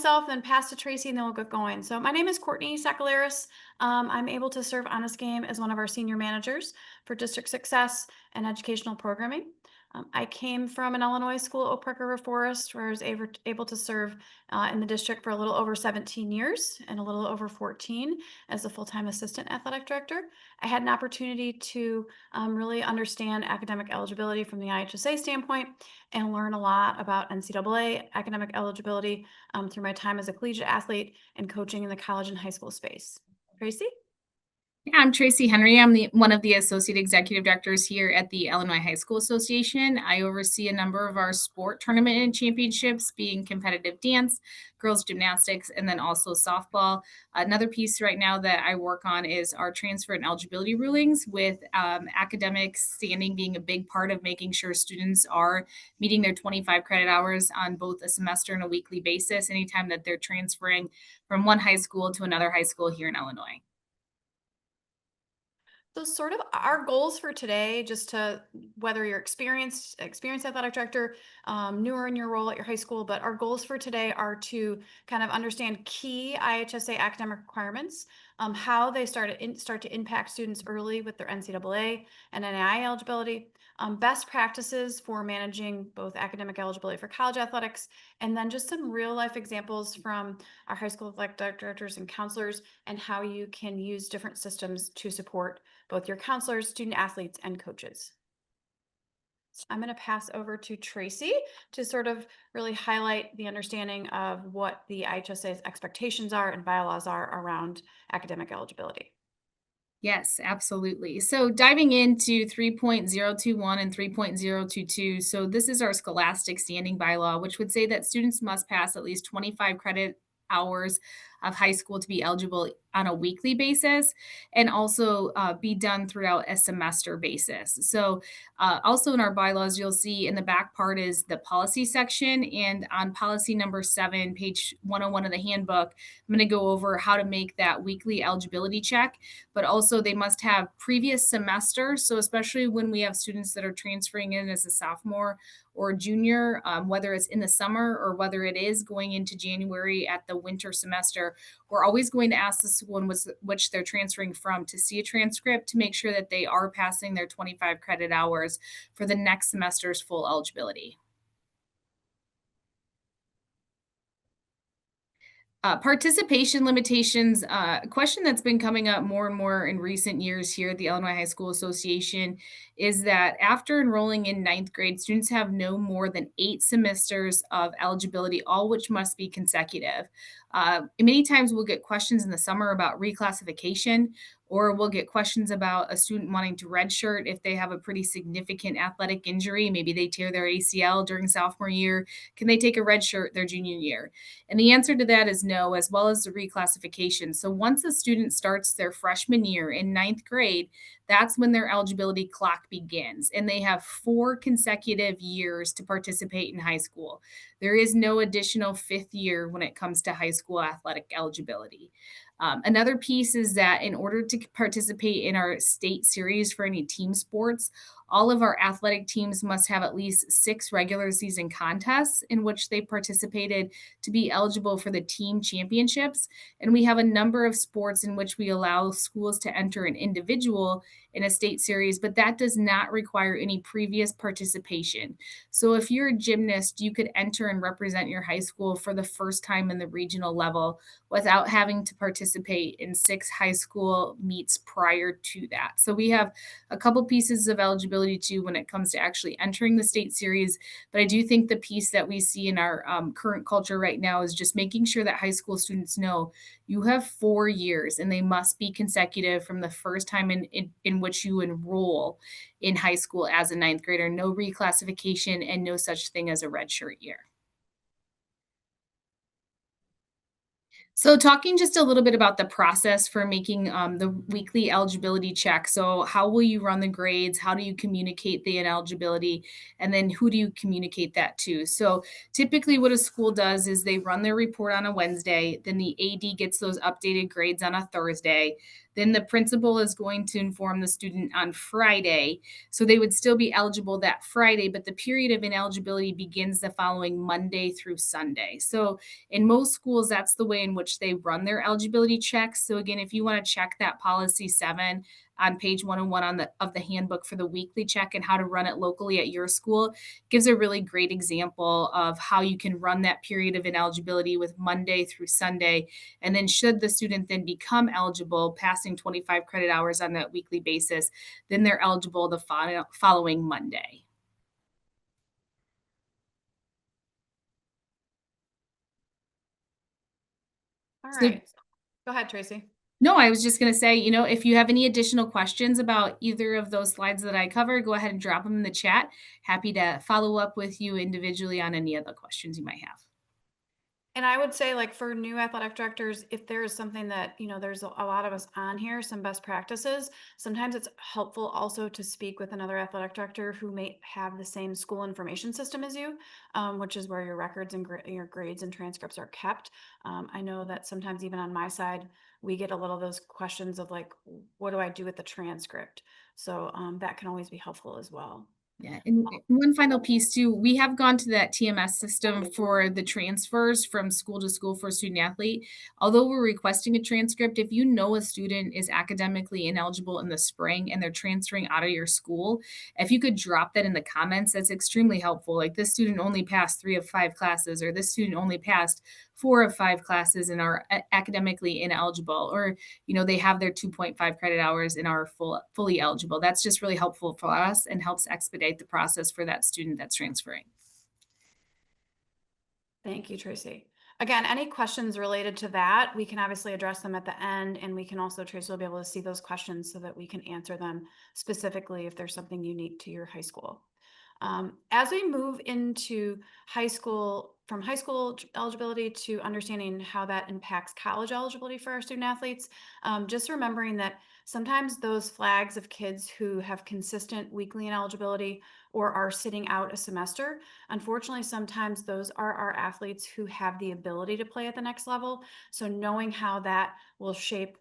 myself, then pass to Tracy, and then we'll get going. So my name is Courtney Sakalaris. I'm able to serve on this game as one of our senior managers for district success and educational programming. I came from an Illinois school, Oak Park River Forest, where I was able to serve in the district for a little over 17 years and a little over 14 as a full-time assistant athletic director. I had an opportunity to really understand academic eligibility from the IHSA standpoint and learn a lot about NCAA academic eligibility through my time as a collegiate athlete and coaching in the college and high school space. Tracy? Yeah, I'm Tracy Henry. I'm one of the associate executive directors here at the Illinois High School Association. I oversee a number of our sport tournament and championships, being competitive dance, girls gymnastics, and then also softball. Another piece right now that I work on is our transfer and eligibility rulings, with academic standing being a big part of making sure students are meeting their 25 credit hours on both a semester and a weekly basis anytime that they're transferring from one high school to another high school here in Illinois. So sort of our goals for today, just to whether you're experienced athletic director, newer in your role at your high school, but our goals for today are to kind of understand key IHSA academic requirements, how they start to impact students early with their NCAA and NAIA eligibility, best practices for managing both academic eligibility for college athletics, and then just some real life examples from our high school athletic directors and counselors, and how you can use different systems to support both your counselors, student athletes, and coaches. I'm going to pass over to Tracy to sort of really highlight the understanding of what the IHSA's expectations are and bylaws are around academic eligibility. Yes, absolutely. So diving into 3.021 and 3.022. So this is our scholastic standing bylaw, which would say that students must pass at least 25 credit hours of high school to be eligible on a weekly basis, and also be done throughout a semester basis. So also in our bylaws, you'll see in the back part is the policy section, and on policy number 7, page 101 of the handbook, I'm going to go over how to make that weekly eligibility check. But also they must have previous semester. So especially when we have students that are transferring in as a sophomore or junior, whether it's in the summer or whether it is going into January at the winter semester, we're always going to ask the school in which they're transferring from to see a transcript to make sure that they are passing their 25 credit hours for the next semester's full eligibility. Participation limitations, a question that's been coming up more and more in recent years here at the Illinois High School Association is that after enrolling in ninth grade, students have no more than 8 semesters of eligibility, all which must be consecutive. Many times we'll get questions in the summer about reclassification, or we'll get questions about a student wanting to redshirt if they have a pretty significant athletic injury. Maybe they tear their ACL during sophomore year. Can they take a redshirt their junior year? And the answer to that is no, as well as the reclassification. So once a student starts their freshman year in ninth grade, that's when their eligibility clock begins. And they have 4 consecutive years to participate in high school. There is no additional 5th year when it comes to high school athletic eligibility. Another piece is that in order to participate in our state series for any team sports, all of our athletic teams must have at least 6 regular season contests in which they participated to be eligible for the team championships. And we have a number of sports in which we allow schools to enter an individual in a state series, but that does not require any previous participation. So if you're a gymnast, you could enter and represent your high school for the first time in the regional level without having to participate in 6 high school meets prior to that. So we have a couple pieces of eligibility too when it comes to actually entering the state series. But I do think the piece that we see in our current culture right now is just making sure that high school students know you have 4 years and they must be consecutive from the first time in which you enroll in high school as a ninth grader. No reclassification and no such thing as a redshirt year. So, talking just a little bit about the process for making the weekly eligibility check. So, how will you run the grades? How do you communicate the ineligibility? And then, who do you communicate that to? So, typically, what a school does is they run their report on a Wednesday. Then the AD gets those updated grades on a Thursday. Then the principal is going to inform the student on Friday. So they would still be eligible that Friday, but the period of ineligibility begins the following Monday through Sunday. So in most schools, that's the way in which they run their eligibility checks. So again, if you want to check that policy 7 on page 101 of the handbook for the weekly check and how to run it locally at your school, gives a really great example of how you can run that period of ineligibility with Monday through Sunday. And then should the student then become eligible, passing 25 credit hours on that weekly basis, then they're eligible the following Monday. All So right. Go ahead, Tracy. no, I was just going to say, if you have any additional questions about either of those slides that I covered, go ahead and drop them in the chat. Happy to follow up with you individually on any other questions you might have. And I would say, like, for new athletic directors, if there is something that, there's a lot of us on here, some best practices, sometimes it's helpful also to speak with another athletic director who may have the same school information system as you, which is where your records and your grades and transcripts are kept. I know that sometimes even on my side, we get a little of those questions of like, what do I do with the transcript? So that can always be helpful as well. Yeah, and one final piece too, we have gone to that TMS system for the transfers from school to school for a student athlete. Although we're requesting a transcript, if you know a student is academically ineligible in the spring and they're transferring out of your school, if you could drop that in the comments, that's extremely helpful. Like this student only passed 3 of 5 classes, or this student only passed 4 of 5 classes and are academically ineligible, or they have their 2.5 credit hours and are fully eligible. That's just really helpful for us and helps expedite the process for that student that's transferring. Thank you, Tracy. Again, any questions related to that, we can obviously address them at the end, and we can also, Tracy will be able to see those questions so that we can answer them specifically if there's something unique to your high school. As we move into high school, from high school eligibility to understanding how that impacts college eligibility for our student athletes, just remembering that sometimes those flags of kids who have consistent weekly ineligibility or are sitting out a semester, unfortunately, sometimes those are our athletes who have the ability to play at the next level. So knowing how that will shape,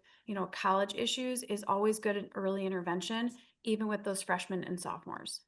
college issues is always good at early intervention, even with those freshmen and sophomores.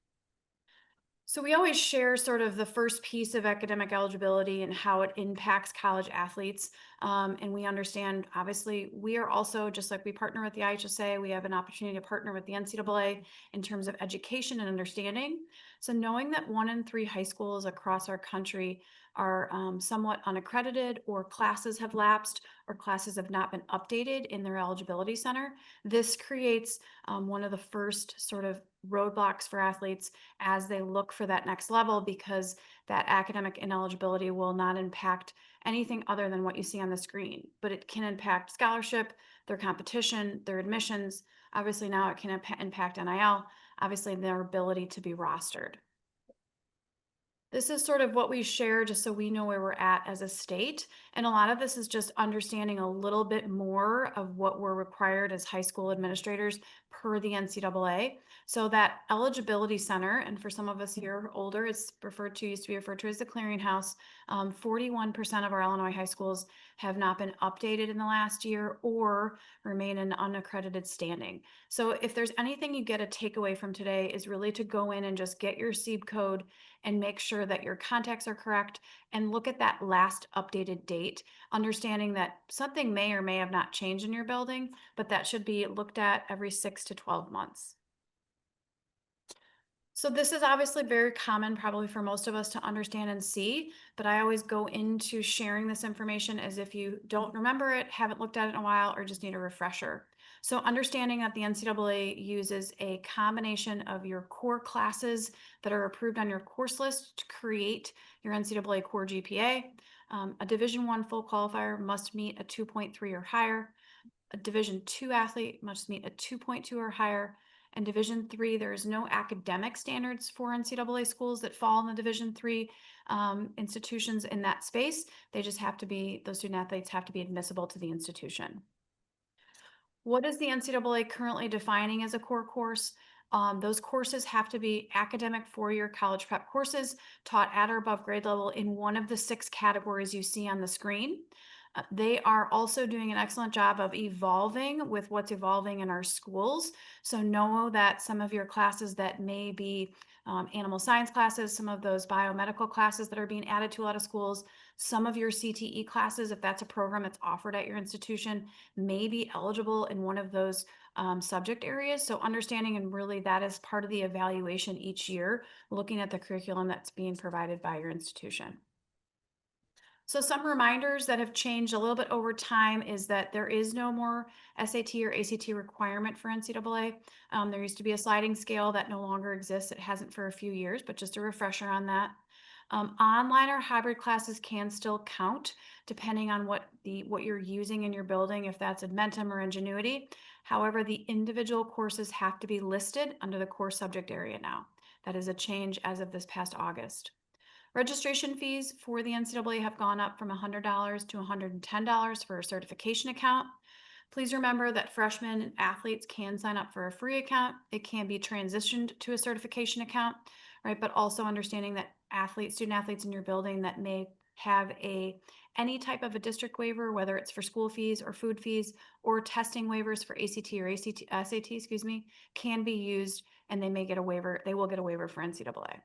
So we always share sort of the first piece of academic eligibility and how it impacts college athletes. And we understand, obviously, we are also, just like we partner with the IHSA, we have an opportunity to partner with the NCAA in terms of education and understanding. So knowing that 1 in 3 high schools across our country are somewhat unaccredited, or classes have lapsed, or classes have not been updated in their eligibility center, this creates one of the first sort of roadblocks for athletes as they look for that next level, because that academic ineligibility will not impact anything other than what you see on the screen, but it can impact scholarship, their competition, their admissions. Obviously now it can impact NIL, obviously their ability to be rostered. This is sort of what we share just so we know where we're at as a state. And a lot of this is just understanding a little bit more of what we're required as high school administrators per the NCAA. So that eligibility center, and for some of us here older, it's used to be referred to as the clearinghouse. 41% of our Illinois high schools have not been updated in the last year or remain in unaccredited standing. So if there's anything you get a takeaway from today, is really to go in and just get your SEEB code and make sure that your contacts are correct and look at that last updated date, understanding that something may or may have not changed in your building, but that should be looked at every 6 to 12 months. So this is obviously very common probably for most of us to understand and see, but I always go into sharing this information as if you don't remember it, haven't looked at it in a while, or just need a refresher. So understanding that the NCAA uses a combination of your core classes that are approved on your course list to create your NCAA core GPA. A Division I full qualifier must meet a 2.3 or higher. A Division II athlete must meet a 2.2 or higher. And Division III, there is no academic standards for NCAA schools that fall in the Division III institutions in that space. They just have to be, those student athletes have to be admissible to the institution. What is the NCAA currently defining as a core course? Those courses have to be academic 4-year college prep courses taught at or above grade level in one of the 6 categories you see on the screen. They are also doing an excellent job of evolving with what's evolving in our schools. So know that some of your classes that may be animal science classes, some of those biomedical classes that are being added to a lot of schools, some of your CTE classes, if that's a program that's offered at your institution, may be eligible in one of those subject areas. So understanding and really that is part of the evaluation each year, looking at the curriculum that's being provided by your institution. So some reminders that have changed a little bit over time is that there is no more SAT or ACT requirement for NCAA. There used to be a sliding scale that no longer exists. It hasn't for a few years, but just a refresher on that. Online or hybrid classes can still count depending on what you're using in your building, if that's Admentum or Ingenuity. However, the individual courses have to be listed under the course subject area now. That is a change as of this past August. Registration fees for the NCAA have gone up from $100 to $110 for a certification account. Please remember that freshmen and athletes can sign up for a free account. It can be transitioned to a certification account, right? But also understanding that student athletes in your building that may have any type of a district waiver, whether it's for school fees or food fees or testing waivers for ACT or SAT, excuse me, can be used and they may get a waiver. They will get a waiver for NCAA.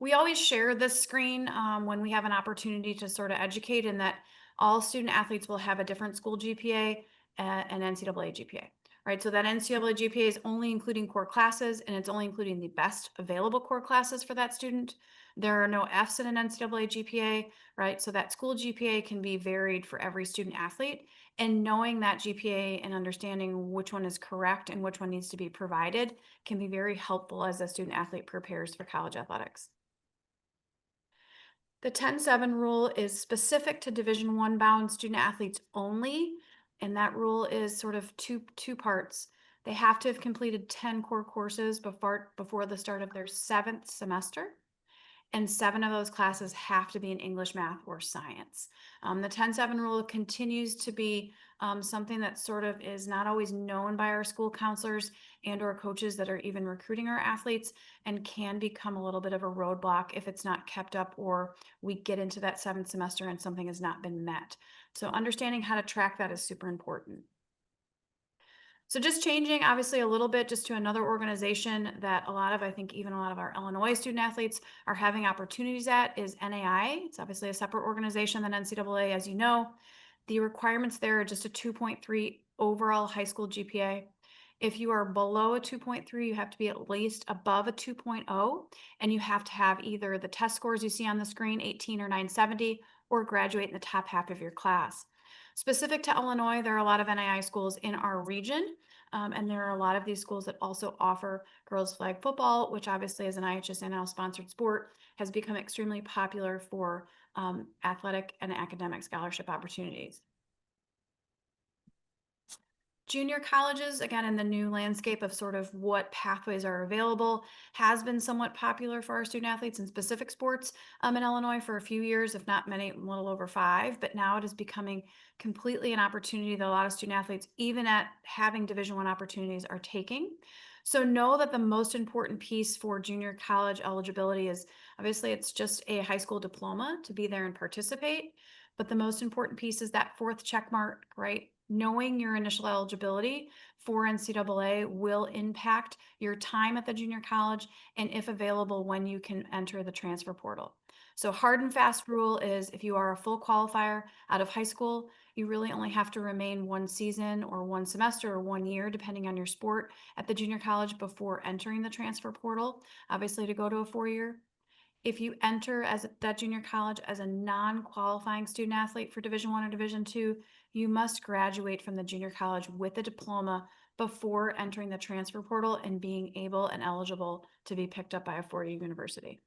We always share this screen when we have an opportunity to sort of educate in that all student athletes will have a different school GPA and NCAA GPA, right? So that NCAA GPA is only including core classes and it's only including the best available core classes for that student. There are no Fs in an NCAA GPA, right? So that school GPA can be varied for every student athlete. And knowing that GPA and understanding which one is correct and which one needs to be provided can be very helpful as a student athlete prepares for college athletics. The 10-7 rule is specific to Division I bound student athletes only, and that rule is sort of two parts. They have to have completed 10 core courses before the start of their 7th semester, and 7 of those classes have to be in English, math, or science. The 10-7 rule continues to be something that sort of is not always known by our school counselors and or coaches that are even recruiting our athletes and can become a little bit of a roadblock if it's not kept up or we get into that 7th semester and something has not been met. So understanding how to track that is super important. So just changing obviously a little bit just to another organization that I think even a lot of our Illinois student athletes are having opportunities at is NAI. It's obviously a separate organization than NCAA, as you know. The requirements there are just a 2.3 overall high school GPA. If you are below a 2.3, you have to be at least above a 2.0, and you have to have either the test scores you see on the screen, 18 or 970, or graduate in the top half of your class. Specific to Illinois, there are a lot of NAI schools in our region, and there are a lot of these schools that also offer girls flag football, which obviously is an IHSA now sponsored sport, has become extremely popular for athletic and academic scholarship opportunities. Junior colleges, again, in the new landscape of sort of what pathways are available, has been somewhat popular for our student athletes in specific sports in Illinois for a few years, if not many, a little over 5. But now it is becoming completely an opportunity that a lot of student athletes, even at having Division I opportunities, are taking. So know that the most important piece for junior college eligibility is obviously it's just a high school diploma to be there and participate. But the most important piece is that 4th check mark, right? Knowing your initial eligibility for NCAA will impact your time at the junior college and, if available, when you can enter the transfer portal. So hard and fast rule is if you are a full qualifier out of high school, you really only have to remain 1 season or 1 semester or 1 year, depending on your sport, at the junior college before entering the transfer portal, obviously to go to a 4-year. If you enter as that junior college as a non-qualifying student athlete for Division I or Division II, you must graduate from the junior college with a diploma before entering the transfer portal and being able and eligible to be picked up by a 4-year university.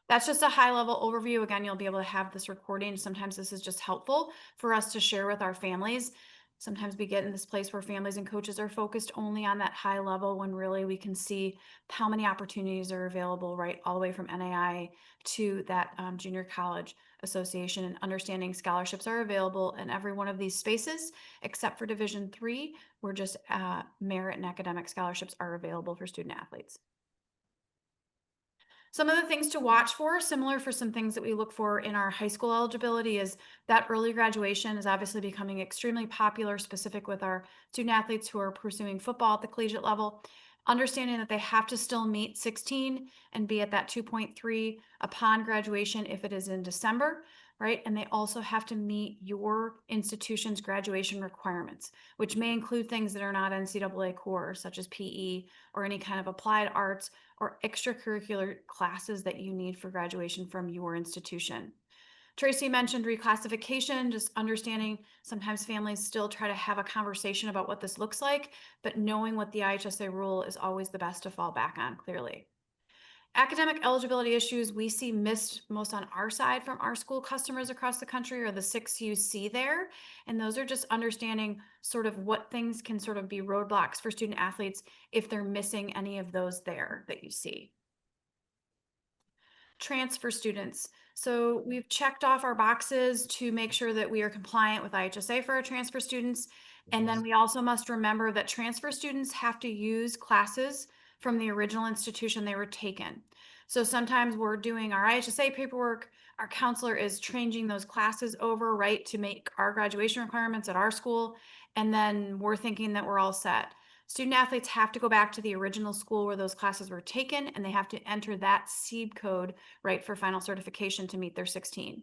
That's just a high level overview. Again, you'll be able to have this recording. Sometimes this is just helpful for us to share with our families. Sometimes we get in this place where families and coaches are focused only on that high level when really we can see how many opportunities are available, right, all the way from NAI to that junior college association, and understanding scholarships are available in every one of these spaces, except for Division III, where just merit and academic scholarships are available for student athletes. Some of the things to watch for, similar for some things that we look for in our high school eligibility, is that early graduation is obviously becoming extremely popular, specific with our student athletes who are pursuing football at the collegiate level. Understanding that they have to still meet 16 and be at that 2.3 upon graduation if it is in December, right? And they also have to meet your institution's graduation requirements, which may include things that are not NCAA core, such as PE or any kind of applied arts or extracurricular classes that you need for graduation from your institution. Tracy mentioned reclassification, just understanding sometimes families still try to have a conversation about what this looks like, but knowing what the IHSA rule is always the best to fall back on clearly. Academic eligibility issues we see missed most on our side from our school customers across the country are the six you see there. And those are just understanding sort of what things can sort of be roadblocks for student athletes if they're missing any of those there that you see. Transfer students. So we've checked off our boxes to make sure that we are compliant with IHSA for our transfer students. And then we also must remember that transfer students have to use classes from the original institution they were taken. So sometimes we're doing our IHSA paperwork, our counselor is changing those classes over, right, to make our graduation requirements at our school. And then we're thinking that we're all set. Student athletes have to go back to the original school where those classes were taken, and they have to enter that seed code, right, for final certification to meet their 16.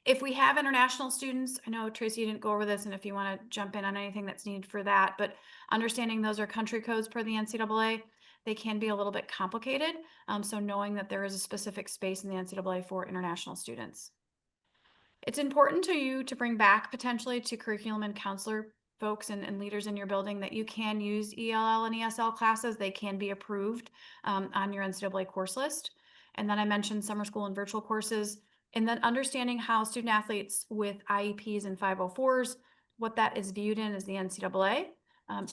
If we have international students, I know Tracy didn't go over this, and if you want to jump in on anything that's needed for that, but understanding those are country codes per the NCAA, they can be a little bit complicated. So knowing that there is a specific space in the NCAA for international students. It's important to you to bring back potentially to curriculum and counselor folks and leaders in your building that you can use ELL and ESL classes. They can be approved on your NCAA course list. And then I mentioned summer school and virtual courses. And then understanding how student athletes with IEPs and 504s, what that is viewed in as the NCAA.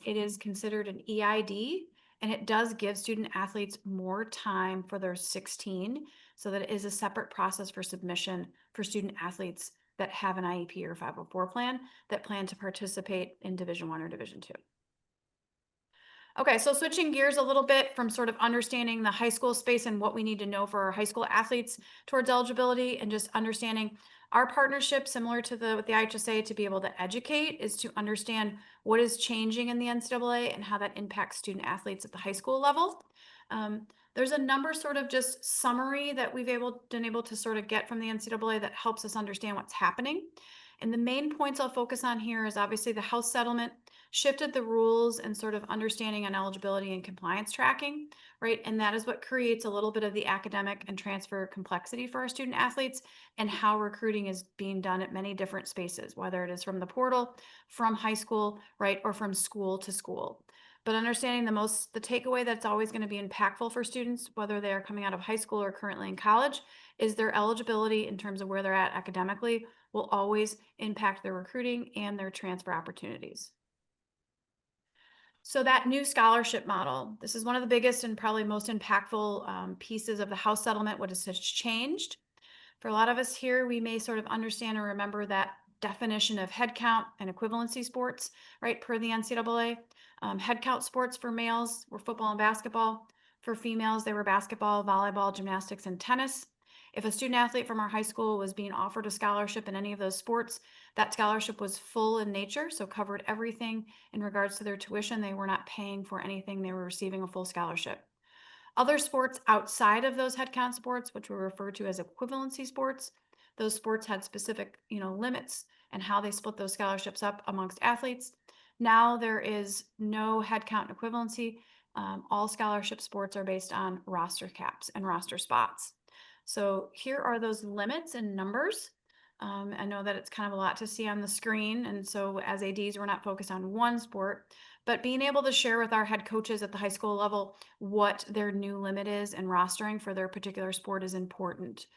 It is considered an EID, and it does give student athletes more time for their 16, so that it is a separate process for submission for student athletes that have an IEP or 504 plan that plan to participate in Division One or Division Two. Okay, so switching gears a little bit from sort of understanding the high school space and what we need to know for our high school athletes towards eligibility, and just understanding our partnership, similar to the with the IHSA, to be able to educate is to understand what is changing in the NCAA and how that impacts student athletes at the high school level. There's a number sort of just summary that we've been able to sort of get from the NCAA that helps us understand what's happening. And the main points I'll focus on here is obviously the House settlement shifted the rules and sort of understanding on eligibility and compliance tracking, right? And that is what creates a little bit of the academic and transfer complexity for our student athletes, and how recruiting is being done at many different spaces, whether it is from the portal, from high school, right, or from school to school. But understanding the takeaway that's always going to be impactful for students, whether they are coming out of high school or currently in college, is their eligibility in terms of where they're at academically will always impact their recruiting and their transfer opportunities. So that new scholarship model, this is one of the biggest and probably most impactful pieces of the House settlement. What has changed? For a lot of us here, we may sort of understand and remember that definition of head count and equivalency sports, right, per the NCAA. Head count sports for males were football and basketball. For females, they were basketball, volleyball, gymnastics, and tennis. If a student athlete from our high school was being offered a scholarship in any of those sports, that scholarship was full in nature, so covered everything in regards to their tuition. They were not paying for anything, they were receiving a full scholarship. Other sports outside of those headcount sports, which were referred to as equivalency sports, those sports had specific, limits and how they split those scholarships up amongst athletes. Now there is no headcount equivalency. All scholarship sports are based on roster caps and roster spots. So here are those limits and numbers. I know that it's kind of a lot to see on the screen. And so as ADs, we're not focused on one sport, but being able to share with our head coaches at the high school level what their new limit is and rostering for their particular sport is important.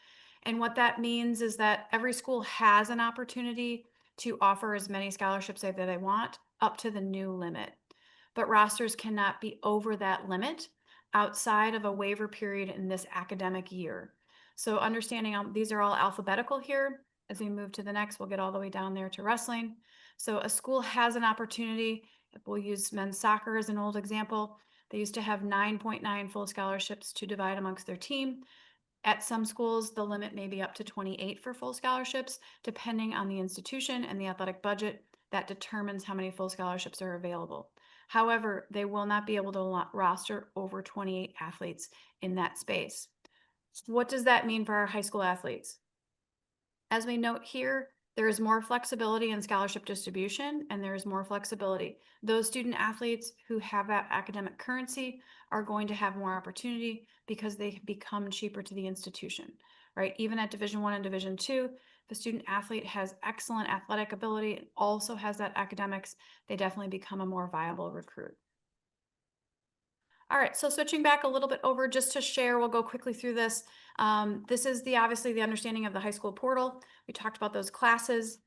And what that means is that every school has an opportunity to offer as many scholarships that they want up to the new limit. But rosters cannot be over that limit outside of a waiver period in this academic year. So understanding these are all alphabetical here. As we move to the next, we'll get all the way down there to wrestling. So a school has an opportunity. We'll use men's soccer as an old example. They used to have 9.9 full scholarships to divide amongst their team. At some schools, the limit may be up to 28 for full scholarships, depending on the institution and the athletic budget that determines how many full scholarships are available. However, they will not be able to roster over 28 athletes in that space. What does that mean for our high school athletes? As we note here, there is more flexibility in scholarship distribution and there is more flexibility. Those student athletes who have that academic currency are going to have more opportunity because they become cheaper to the institution, right? Even at Division I and Division II, if a student athlete has excellent athletic ability and also has that academics, they definitely become a more viable recruit. All right, so switching back a little bit over just to share, we'll go quickly through this. This is obviously the understanding of the high school portal. We talked about those classes.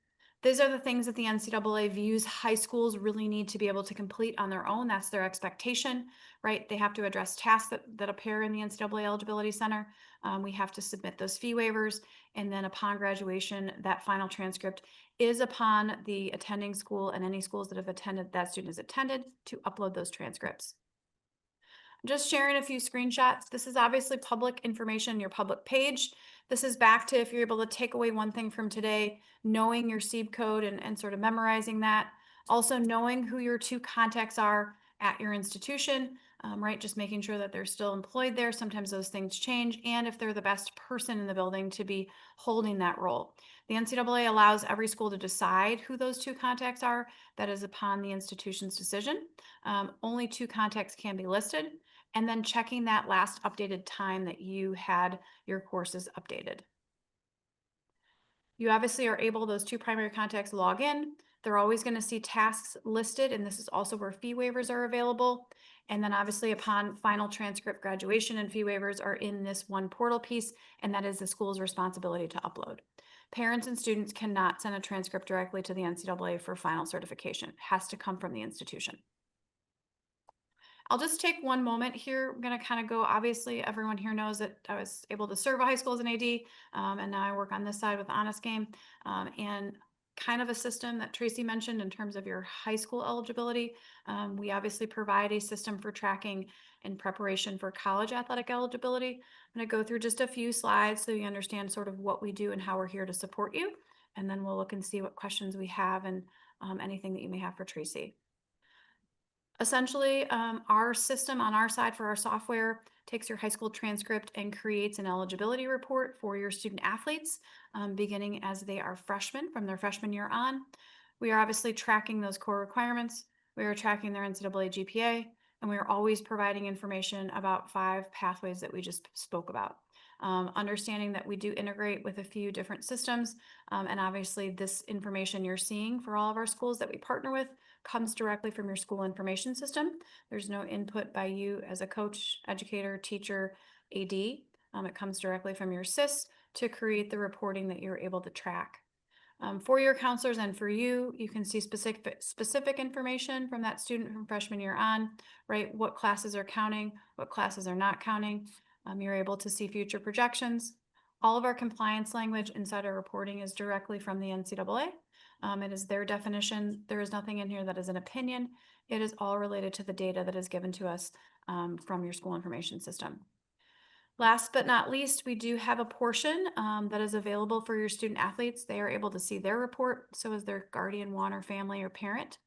These are the things that the NCAA views high schools really need to be able to complete on their own. That's their expectation, right? They have to address tasks that appear in the NCAA Eligibility Center. We have to submit those fee waivers. And then upon graduation, that final transcript is upon the attending school and any schools that have attended, that student has attended, to upload those transcripts. Just sharing a few screenshots. This is obviously public information, your public page. This is back to if you're able to take away one thing from today, knowing your SEEB code and sort of memorizing that. Also knowing who your two contacts are at your institution, right? Just making sure that they're still employed there. Sometimes those things change. And if they're the best person in the building to be holding that role. The NCAA allows every school to decide who those two contacts are. That is upon the institution's decision. Only two contacts can be listed, and then checking that last updated time that you had your courses updated. You obviously are able, those two primary contacts, log in. They're always going to see tasks listed, and this is also where fee waivers are available. And then obviously upon final transcript, graduation and fee waivers are in this one portal piece, and that is the school's responsibility to upload. Parents and students cannot send a transcript directly to the NCAA for final certification. It has to come from the institution. I'll just take one moment here. I'm going to kind of go, obviously, everyone here knows that I was able to serve a high school as an AD, and now I work on this side with Honest Game, and kind of a system that Tracy mentioned in terms of your high school eligibility. We obviously provide a system for tracking in preparation for college athletic eligibility. I'm going to go through just a few slides so you understand sort of what we do and how we're here to support you, and then we'll look and see what questions we have and anything that you may have for Tracy. Essentially, our system on our side for our software takes your high school transcript and creates an eligibility report for your student athletes, beginning as they are freshmen from their freshman year on. We are obviously tracking those core requirements. We are tracking their NCAA GPA, and we are always providing information about 5 pathways that we just spoke about. Understanding that we do integrate with a few different systems, and obviously this information you're seeing for all of our schools that we partner with comes directly from your school information system. There's no input by you as a coach, educator, teacher, AD. It comes directly from your SIS to create the reporting that you're able to track. For your counselors and for you, you can see specific information from that student from freshman year on, right? What classes are counting, what classes are not counting. You're able to see future projections. All of our compliance language inside our reporting is directly from the NCAA. It is their definition. There is nothing in here that is an opinion. It is all related to the data that is given to us from your school information system. Last but not least, we do have a portion that is available for your student athletes. They are able to see their report, so is their guardian one or family or parent.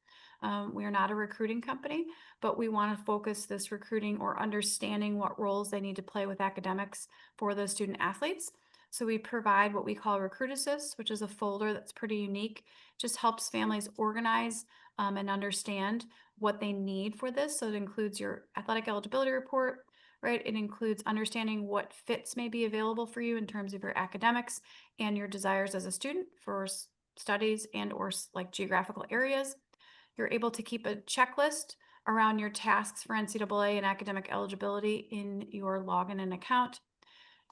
We are not a recruiting company, but we want to focus this recruiting or understanding what roles they need to play with academics for those student athletes. So we provide what we call Recruit Assist, which is a folder that's pretty unique. Just helps families organize and understand what they need for this. So it includes your athletic eligibility report, right? It includes understanding what fits may be available for you in terms of your academics and your desires as a student for studies and or like geographical areas. You're able to keep a checklist around your tasks for NCAA and academic eligibility in your login and account.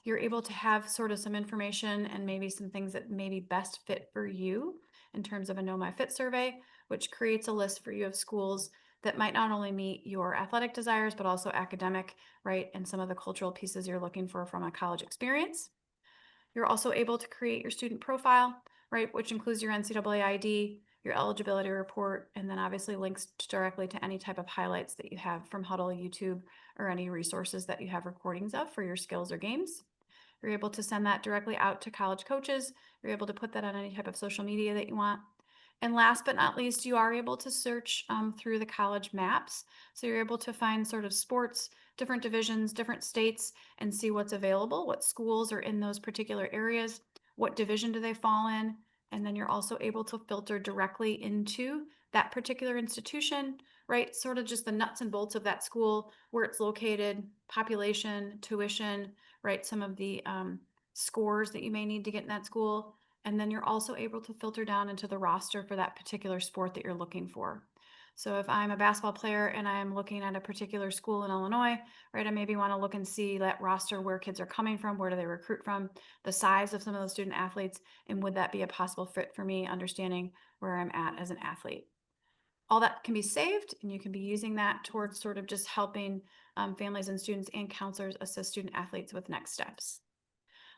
You're able to have sort of some information and maybe some things that maybe best fit for you in terms of a Know My Fit survey, which creates a list for you of schools that might not only meet your athletic desires, but also academic, right? And some of the cultural pieces you're looking for from a college experience. You're also able to create your student profile, right? Which includes your NCAA ID, your eligibility report, and then obviously links directly to any type of highlights that you have from Huddle, YouTube, or any resources that you have recordings of for your skills or games. You're able to send that directly out to college coaches. You're able to put that on any type of social media that you want. And last but not least, you are able to search through the college maps. So you're able to find sort of sports, different divisions, different states, and see what's available, what schools are in those particular areas, what division do they fall in. And then you're also able to filter directly into that particular institution, right? Sort of just the nuts and bolts of that school, where it's located, population, tuition, right? Some of the scores that you may need to get in that school. And then you're also able to filter down into the roster for that particular sport that you're looking for. So if I'm a basketball player and I'm looking at a particular school in Illinois, right, I maybe want to look and see that roster, where kids are coming from, where do they recruit from, the size of some of those student athletes, and would that be a possible fit for me, understanding where I'm at as an athlete. All that can be saved, and you can be using that towards sort of just helping families and students and counselors assist student athletes with next steps.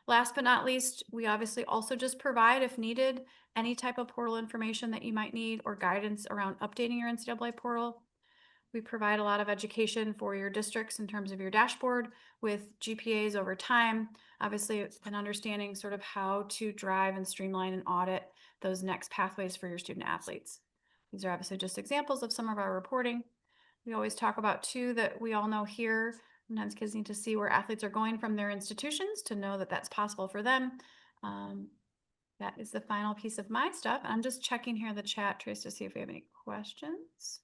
Last but not least, we obviously also just provide, if needed, any type of portal information that you might need or guidance around updating your NCAA portal. We provide a lot of education for your districts in terms of your dashboard with GPAs over time, obviously, and understanding sort of how to drive and streamline and audit those next pathways for your student athletes. These are obviously just examples of some of our reporting. We always talk about too that we all know here, sometimes kids need to see where athletes are going from their institutions to know that that's possible for them. That is the final piece of my stuff. I'm just checking here the chat, Trace, to see if we have any questions.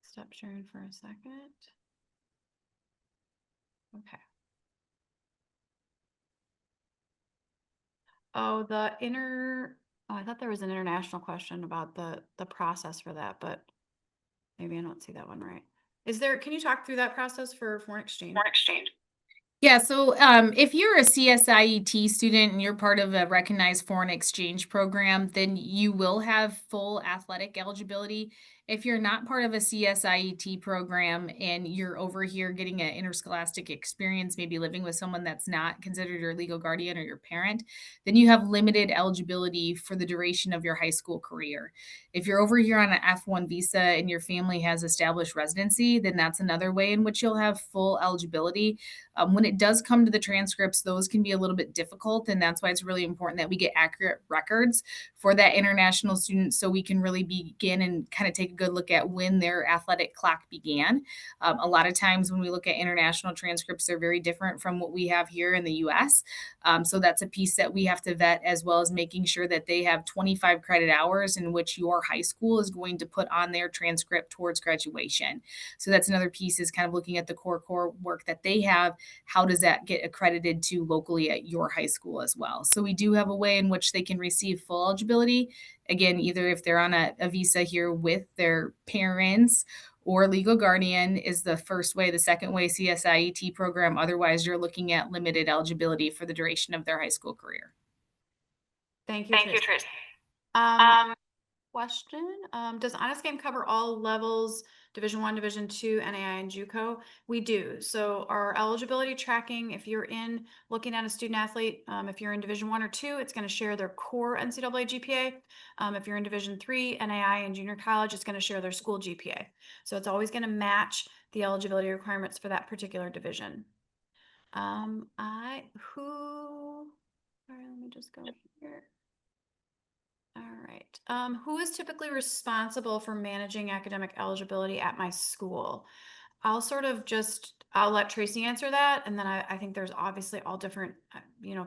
Stop sharing for a second. Okay. Oh, I thought there was an international question about the process for that, but maybe I don't see that one right. Can you talk through that process for foreign exchange? Yeah, so if you're a CSIET student and you're part of a recognized foreign exchange program, then you will have full athletic eligibility. If you're not part of a CSIET program and you're over here getting an interscholastic experience, maybe living with someone that's not considered your legal guardian or your parent, then you have limited eligibility for the duration of your high school career. If you're over here on an F1 visa and your family has established residency, then that's another way in which you'll have full eligibility. When it does come to the transcripts, those can be a little bit difficult. And that's why it's really important that we get accurate records for that international student so we can really begin and kind of take a good look at when their athletic clock began. A lot of times when we look at international transcripts, they're very different from what we have here in the US. So that's a piece that we have to vet, as well as making sure that they have 25 credit hours in which your high school is going to put on their transcript towards graduation. So that's another piece, is kind of looking at the core work that they have. How does that get accredited to locally at your high school as well? So we do have a way in which they can receive full eligibility. Again, either if they're on a visa here with their parents or legal guardian is the first way. The second way, CSIET program. Otherwise, you're looking at limited eligibility for the duration of their high school career. Thank you, Thank you, Trace. Tracy. Um, Um, Question, does Honest Game cover all levels, Division I, Division II, NAI, and JUCO? We do. So our eligibility tracking, if you're looking at a student athlete, if you're in Division I or II, it's going to share their core NCAA GPA. If you're in Division III, NAI, and junior college, it's going to share their school GPA. So it's always going to match the eligibility requirements for that particular division. All right, let me just go here. All right. Who is typically responsible for managing academic eligibility at my school? I'll let Tracy answer that. And then I think there's obviously all different,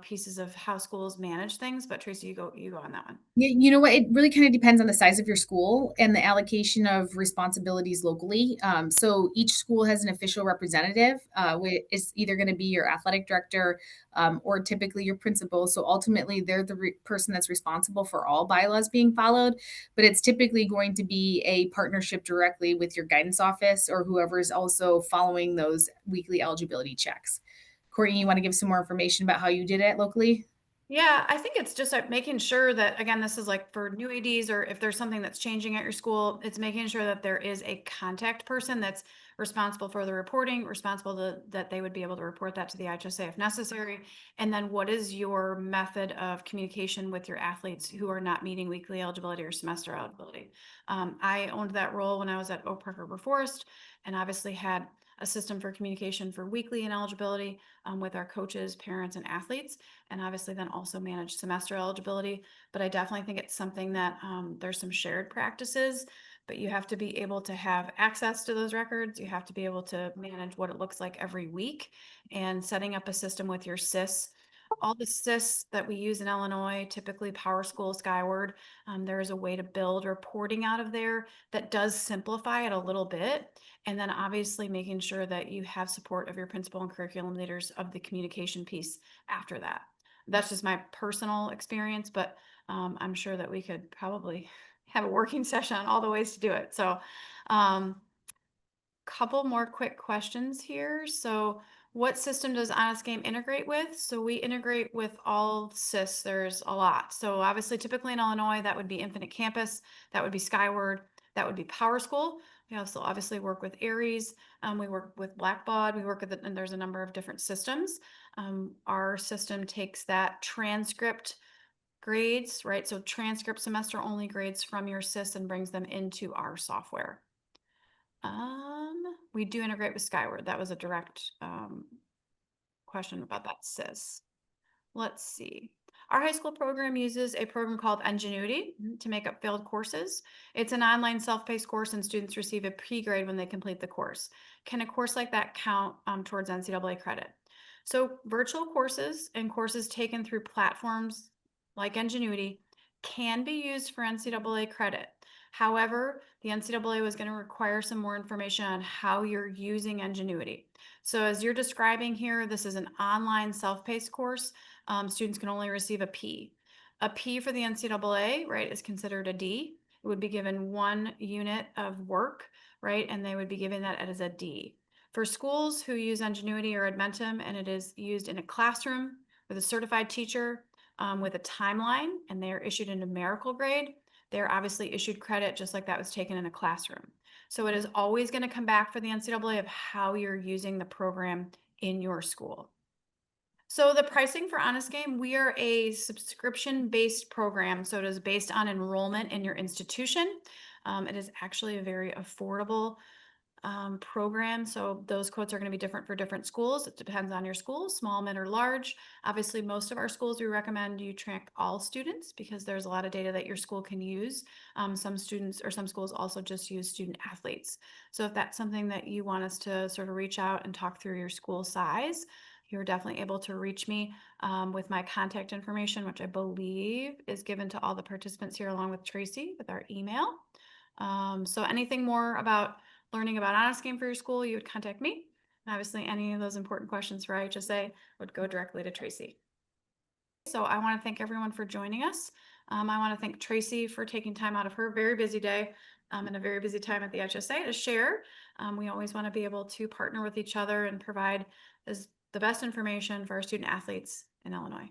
pieces of how schools manage things, but Tracy, you go on that one. Yeah, you know what? It really kind of depends on the size of your school and the allocation of responsibilities locally. So each school has an official representative, which is either going to be your athletic director or typically your principal. So ultimately, they're the person that's responsible for all bylaws being followed. But it's typically going to be a partnership directly with your guidance office or whoever is also following those weekly eligibility checks. Courtney, you want to give some more information about how you did it locally? Yeah, I think it's just like making sure that, again, this is like for new ADs, or if there's something that's changing at your school, it's making sure that there is a contact person that's responsible for the reporting, that they would be able to report that to the IHSA if necessary. And then what is your method of communication with your athletes who are not meeting weekly eligibility or semester eligibility? I owned that role when I was at Oak Park River Forest, and obviously had a system for communication for weekly ineligibility with our coaches, parents, and athletes, and obviously then also manage semester eligibility. But I definitely think it's something that there's some shared practices, but you have to be able to have access to those records. You have to be able to manage what it looks like every week, and setting up a system with your SIS. All the SIS that we use in Illinois, typically Power School, Skyward, there is a way to build reporting out of there that does simplify it a little bit. And then obviously making sure that you have support of your principal and curriculum leaders of the communication piece after that. That's just my personal experience, but I'm sure that we could probably have a working session on all the ways to do it. So, um, couple more quick questions here. So, what system does Honest Game integrate with? So, we integrate with all SIS. There's a lot. So, obviously, typically in Illinois, that would be Infinite Campus, that would be Skyward, that would be Power School. We also obviously work with Aries. We work with Blackbaud. We work with, and there's a number of different systems. Our system takes that transcript grades, right? So, transcript semester only grades from your SIS and brings them into our software. We do integrate with Skyward. That was a direct question about that, sis. Let's see. Our high school program uses a program called Ingenuity to make up failed courses. It's an online self-paced course, and students receive a pre-grade when they complete the course. Can a course like that count towards NCAA credit? So virtual courses and courses taken through platforms like Ingenuity can be used for NCAA credit. However, the NCAA was going to require some more information on how you're using Ingenuity. So as you're describing here, this is an online self-paced course. Students can only receive a P. A P for the NCAA, right, is considered a D. It would be given 1 unit of work, right, and they would be given that as a D. For schools who use Ingenuity or Edmentum, and it is used in a classroom with a certified teacher with a timeline, and they are issued a numerical grade, they're obviously issued credit just like that was taken in a classroom. So it is always going to come back for the NCAA of how you're using the program in your school. So the pricing for Honest Game, we are a subscription-based program. So it is based on enrollment in your institution. It is actually a very affordable program. So those quotes are going to be different for different schools. It depends on your school, small, mid, or large. Obviously, most of our schools, we recommend you track all students because there's a lot of data that your school can use. Some students or some schools also just use student athletes. So if that's something that you want us to sort of reach out and talk through your school size, you're definitely able to reach me with my contact information, which I believe is given to all the participants here along with Tracy with our email. So anything more about learning about Honest Game for your school, you would contact me. And obviously, any of those important questions for IHSA would go directly to Tracy. So I want to thank everyone for joining us. I want to thank Tracy for taking time out of her very busy day and a very busy time at the IHSA to share. We always want to be able to partner with each other and provide the best information for our student athletes in Illinois.